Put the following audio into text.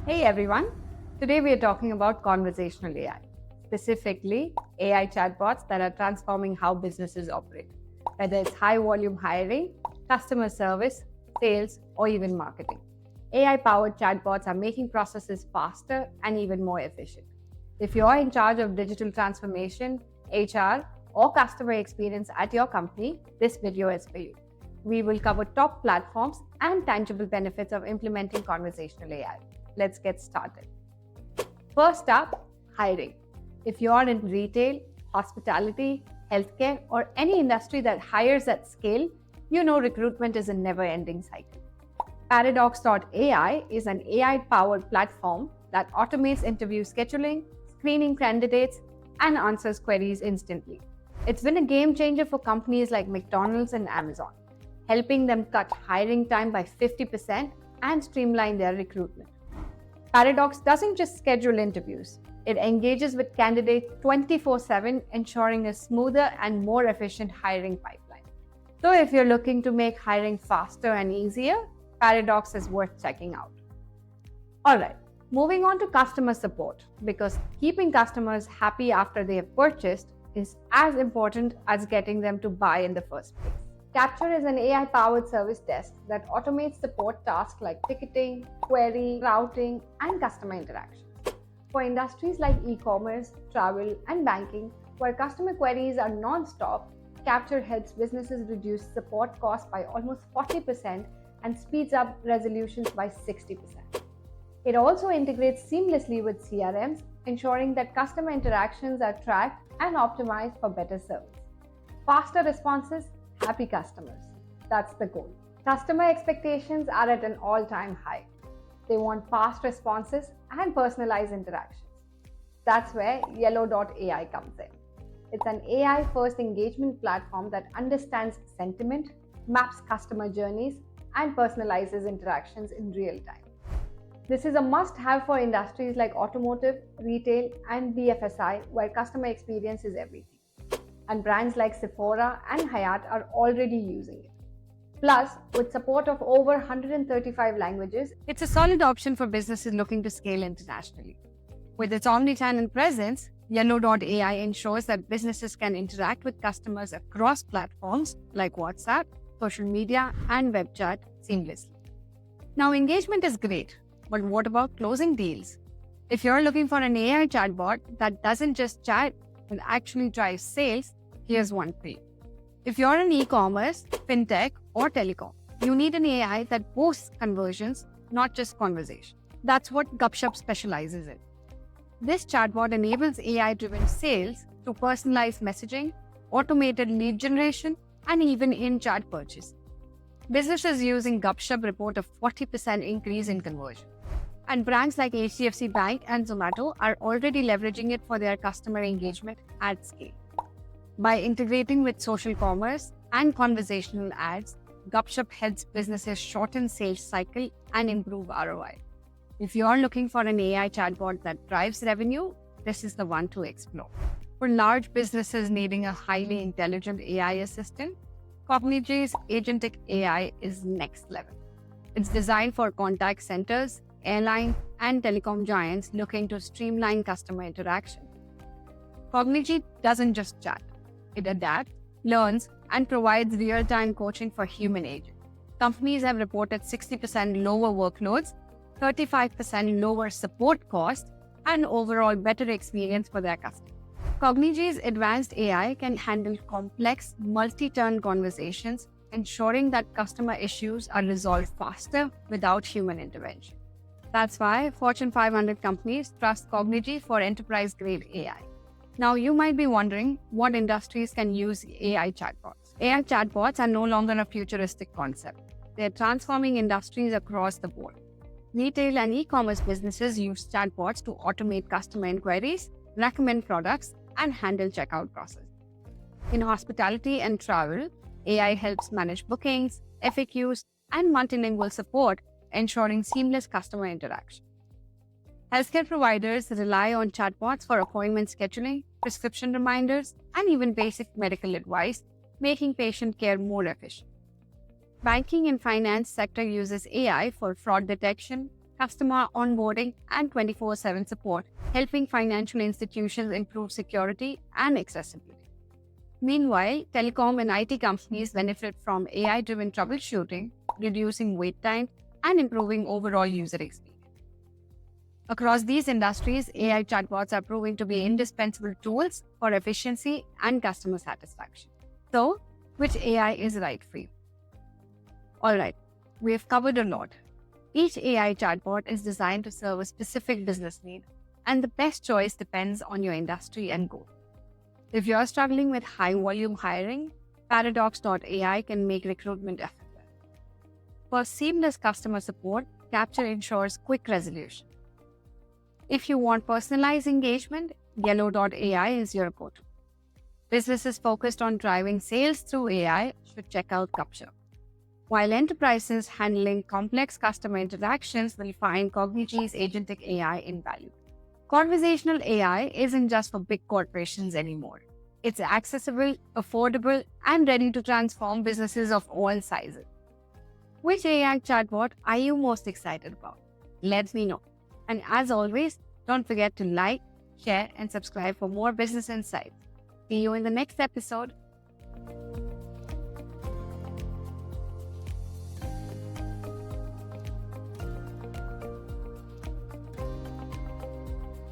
Hey everyone, today we are talking about conversational AI, specifically AI chatbots that are transforming how businesses operate, whether it's high volume hiring, customer service, sales, or even marketing. AI powered chatbots are making processes faster and even more efficient. If you're in charge of digital transformation, HR, or customer experience at your company, this video is for you. We will cover top platforms and tangible benefits of implementing conversational AI. Let's get started. First up, hiring. If you're in retail, hospitality, healthcare, or any industry that hires at scale, you know recruitment is a never ending cycle. Paradox.ai is an AI powered platform that automates interview scheduling, screening candidates, and answers queries instantly. It's been a game changer for companies like McDonald's and Amazon, helping them cut hiring time by 50% and streamline their recruitment. Paradox doesn't just schedule interviews, it engages with candidates 24/7, ensuring a smoother and more efficient hiring pipeline. So, if you're looking to make hiring faster and easier, Paradox is worth checking out. Alright, moving on to customer support, because keeping customers happy after they have purchased is as important as getting them to buy in the first place. Capture is an AI powered service desk that automates support tasks like ticketing, query, routing, and customer interactions. For industries like e commerce, travel, and banking, where customer queries are non stop, Capture helps businesses reduce support costs by almost 40% and speeds up resolutions by 60%. It also integrates seamlessly with CRMs, ensuring that customer interactions are tracked and optimized for better service. Faster responses, happy customers. That's the goal. Customer expectations are at an all-time high. They want fast responses and personalized interactions. That's where Yellow.ai comes in. It's an AI-first engagement platform that understands sentiment, maps customer journeys, and personalizes interactions in real time. This is a must-have for industries like automotive, retail, and BFSI, where customer experience is everything. And brands like Sephora and Hyatt are already using it. Plus, with support of over 135 languages, it's a solid option for businesses looking to scale internationally. With its omnichannel presence, Yellow.ai ensures that businesses can interact with customers across platforms like WhatsApp, social media, and web chat seamlessly. Now, engagement is great, but what about closing deals? If you're looking for an AI chatbot that doesn't just chat but actually drives sales, here's one for you. If you're in e-commerce, fintech, or telecom, you need an AI that boosts conversions, not just conversation. That's what Gupshup specializes in. This chatbot enables AI-driven sales through personalized messaging, automated lead generation, and even in-chat purchase. Businesses using Gupshup report a 40% increase in conversion. And brands like HDFC Bank and Zomato are already leveraging it for their customer engagement at scale. By integrating with social commerce and conversational ads, Gupshup helps businesses shorten sales cycle and improve ROI. If you're looking for an AI chatbot that drives revenue, this is the one to explore. For large businesses needing a highly intelligent AI assistant, Cognigy's agentic AI is next level. It's designed for contact centers, airline, and telecom giants looking to streamline customer interaction. Cognigy doesn't just chat. It adapts, learns, and provides real-time coaching for human agents. Companies have reported 60% lower workloads, 35% lower support costs, and overall better experience for their customers. Cognigy's advanced AI can handle complex, multi-turn conversations, ensuring that customer issues are resolved faster without human intervention. That's why Fortune 500 companies trust Cognigy for enterprise-grade AI. Now, you might be wondering what industries can use AI chatbots. AI chatbots are no longer a futuristic concept. They're transforming industries across the board. Retail and e-commerce businesses use chatbots to automate customer inquiries, recommend products, and handle checkout process. In hospitality and travel, AI helps manage bookings, FAQs, and multilingual support, ensuring seamless customer interaction. Healthcare providers rely on chatbots for appointment scheduling, prescription reminders, and even basic medical advice, making patient care more efficient. Banking and finance sector uses AI for fraud detection, customer onboarding, and 24/7 support, helping financial institutions improve security and accessibility. Meanwhile, telecom and IT companies benefit from AI-driven troubleshooting, reducing wait time, and improving overall user experience. Across these industries, AI chatbots are proving to be indispensable tools for efficiency and customer satisfaction. So, which AI is right for you? Alright, we have covered a lot. Each AI chatbot is designed to serve a specific business need, and the best choice depends on your industry and goal. If you're struggling with high-volume hiring, Paradox.ai can make recruitment effortless. For seamless customer support, Capture ensures quick resolution. If you want personalized engagement, Yellow.ai is your go-to. Businesses focused on driving sales through AI should check out Capture, while enterprises handling complex customer interactions will find Cognigy's agentic AI invaluable. Conversational AI isn't just for big corporations anymore. It's accessible, affordable, and ready to transform businesses of all sizes. Which AI chatbot are you most excited about? Let me know. And as always, don't forget to like, share, and subscribe for more business insights. See you in the next episode.